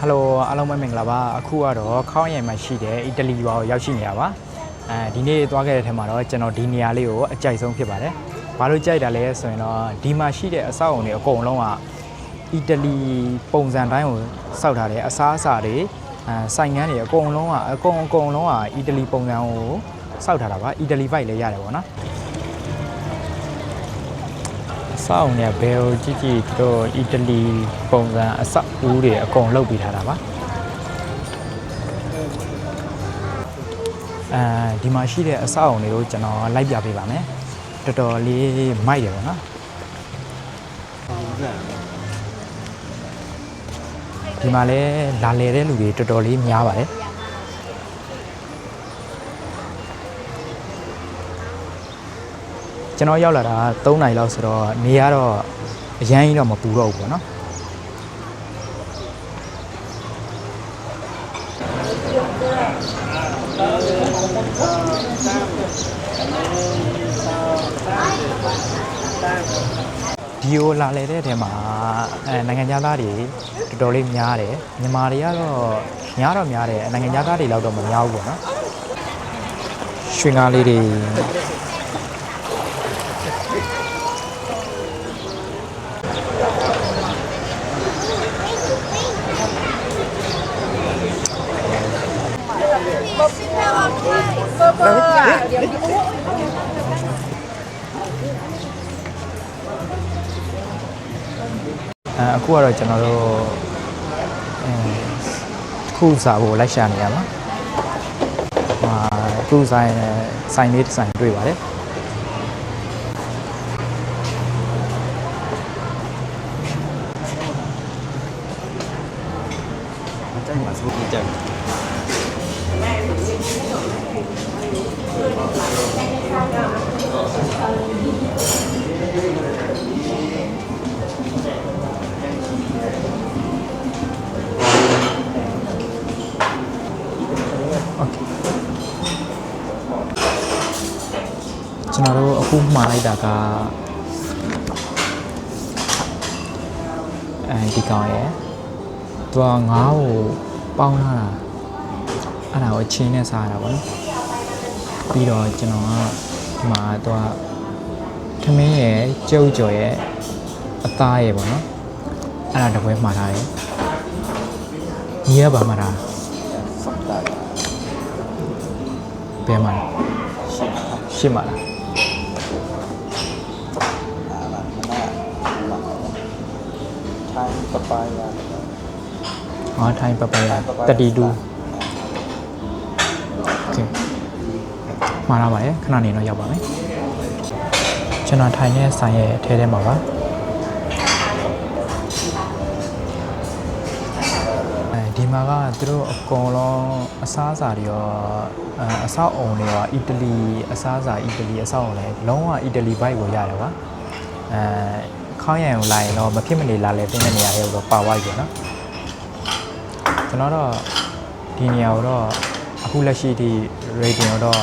Hello အားလုံးပဲမင်္ဂလာပါအခုကတော့ခေါင်းရိုင်မှာရှိတဲ့အီတလီရွာကိုရောက်ရှိနေရပါဒီနေ့သွားခဲ့တဲ့ထဲမှာတော့ကျွန်တော်ဒီနေရာလေးကိုအကြိုက်ဆုံးဖြစ်ပါတယ်ဘာလို့ကြိုက်တာလဲဆိုရင်တော့ဒီမှာရှိတဲ့အဆောက်အုံတွေအကုန်လုံးကအီတလီပုံစံတိုင်းကိုစောက်ထားတယ်အစားအစာတွေဆိုင်ငန်းတွေအကုန်လုံးကအီတလီပုံစံကိုစောက်ထားတာပါအီတလီ vibe လည်းရတယ်ပေါ့နော်ဆောင်းနေဘယ်ကိုကြည့်တော့အီတလီပုံစံအဆောက်အဦတွေအကုန်လုပ်ပေးထားတာပါဒီမှာရှိတဲ့အဆောက်အအုံတွေကိုကျွန်တော်လိုက်ပြပေးပါမယ်တော်တော်လေးမိုက်တယ်ပေါ့နော်ဒီမှာလည်းလာလေတဲ့လူတွေတော်တော်လေးများပါတယ်ကျွန်တော်ရောက်လာတာ3နာရီလောက်ဆိုတော့နေရတော့အရန်ကြီးတော့မပူတော့ဘူးပေါ့နော်ဒီကိုလာလေတဲ့ထဲမှာနိုင်ငံသားတွေတော်တော်လေးများတယ်မြန်မာတွေကတော့များတယ်နိုင်ငံသားတွေလောက်တော့မများဘူးပေါ့နော်ရွှေငါးလေးတွေအခုကတော့ကျွန်တော်တို့ခုစားဖို့လိုက်ရှာနေရမှာခုဆိုင်လေးတစ်ဆိုင်တွေ့ပါတယ်ကြိုက်မှာစိုးကြိုက်ကျွန်တော်တို့အခုမှားလိုက်တာကဒီကောင်ရယ်သူကငါးကိုပေါင်းလာတာအဲ့ဒါကိုအချင်းနဲ့စားရတာပေါ့နော်ပြီးတော့ကျွန်တော်ကဒီမှာသူကထမင်းရယ်ကြုတ်ကြော်ရယ်အသားရယ်ပေါ့နော်အဲ့ဒါတပွဲမှားထားတယ်ညီရပါမှာလားဘယ်မှာရှင်းပါလားထိုင်းပပယာ32โอเคမှားလာပါတယ်ခဏနေတော့ရောက်ပါမယ်ကျွန်တော်ထိုင်တဲ့ဆိုင်ရဲ့အထဲထဲမှာပါဒီမှာကသူတို့အကုန်လုံးအစားအစာတွေရောအဆောက်အုံတွေရောအီတလီအစားအစာအီတလီအဆောက်အုံလည်းလုံးဝအီတလီ vibe ကိုရတယ်ပါခေါင်းရံကိုလာရင်တော့မဖြစ်မနေလာလဲတင်းတဲ့နေရာတွေတော့ပါသွားပြီပေါ့နော်ကျွန်တော်တော့ဒီနေရာကိုတော့အခုလက်ရှိဒီ rating တော့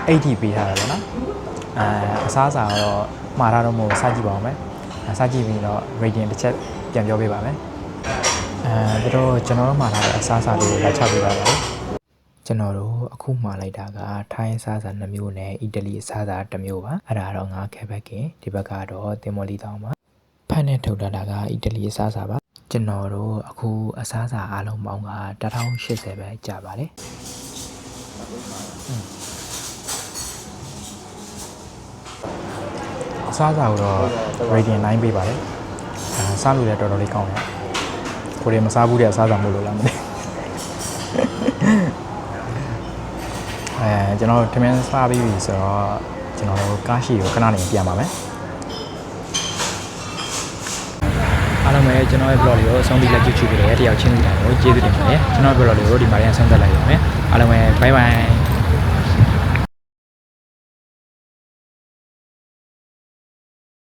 80ပေးထားတာပေါ့နော်အစားအစာတော့မှားတာတော့မဟုတ်စကြည့်ပါအောင်မယ်စကြည့်ပြီးတော့ rating တစ်ချက်ပြန်ပြောပေးပါမယ်ပြီးတော့ကျွန်တော်တို့မှားထားတဲ့အစားအစာတွေကိုလိုက်ချပေးပါမယ်ကျွန်တော်တို့အခုမှားလိုက်တာကထိုင်းအစားအစာ2မျိုးနဲ့အီတလီအစားအစာ1မျိုးပါအဲ့ဒါတော့ငါးခဲဘက်ကင်ဒီဘက်ကတော့တင်မော်လီတောင်ပါဖတ်နဲ့ထုတ်တာကအီတလီအစားအစာပါကျွန်တော်တို့အခုအစားအစာအားလုံးပေါင်းက1080ပဲကြာပါတယ်အစားအစာကိုတော့ rating 9ပေးပါတယ်စားလို့လည်းတော်တော်လေးကောင်းတယ်ကိုယ်တွေမစားဘူးတဲ့အစားအစာမို့လို့လားမသိကျွန်တော်ထမင်းစားပြီးပြီဆိုတော့ကျွန်တော်တို့ကားရှိကိုခဏနေပြန်ပါမယ်အားလုံးပဲကျွန်တော်ရဲ့ blog လေးကိုအဆုံးထိလက်ကြည့်ကြည့်ကြတဲ့တယောက်ချင်းစီတိုင်းကိုကျေးဇူးတင်ပါတယ်ကျွန်တော်ရဲ့ blog လေးကိုဒီမှာရန်ဆုံးသက်လိုက်ရအောင်အားလုံးပဲ bye bye